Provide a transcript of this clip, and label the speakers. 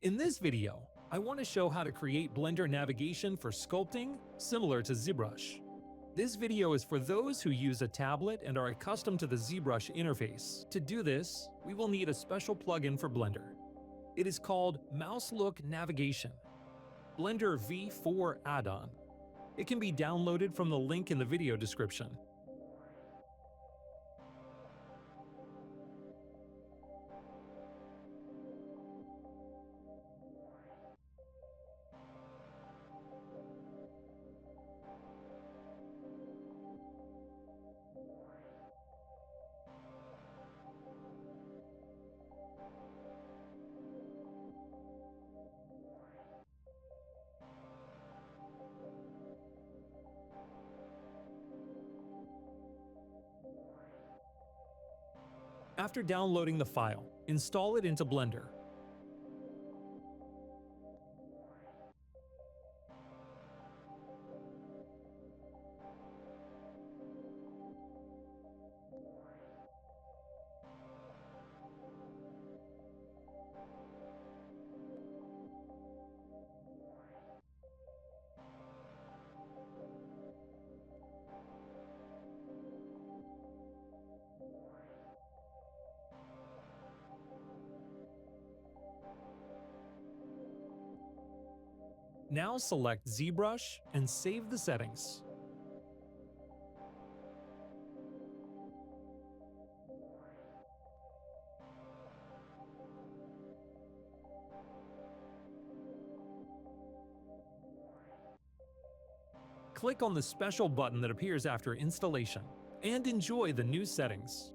Speaker 1: In this video, I want to show how to create Blender navigation for sculpting similar to Zbrush. This video is for those who use a tablet and are accustomed to the Zbrush interface. To do this, we will need a special plugin for Blender. It is called Mouse Look Navigation, Blender V4 add-on. It can be downloaded from the link in the video description. After downloading the file, install it into Blender. Now select Zbrush and save the settings. Click on the special button that appears after installation and enjoy the new settings.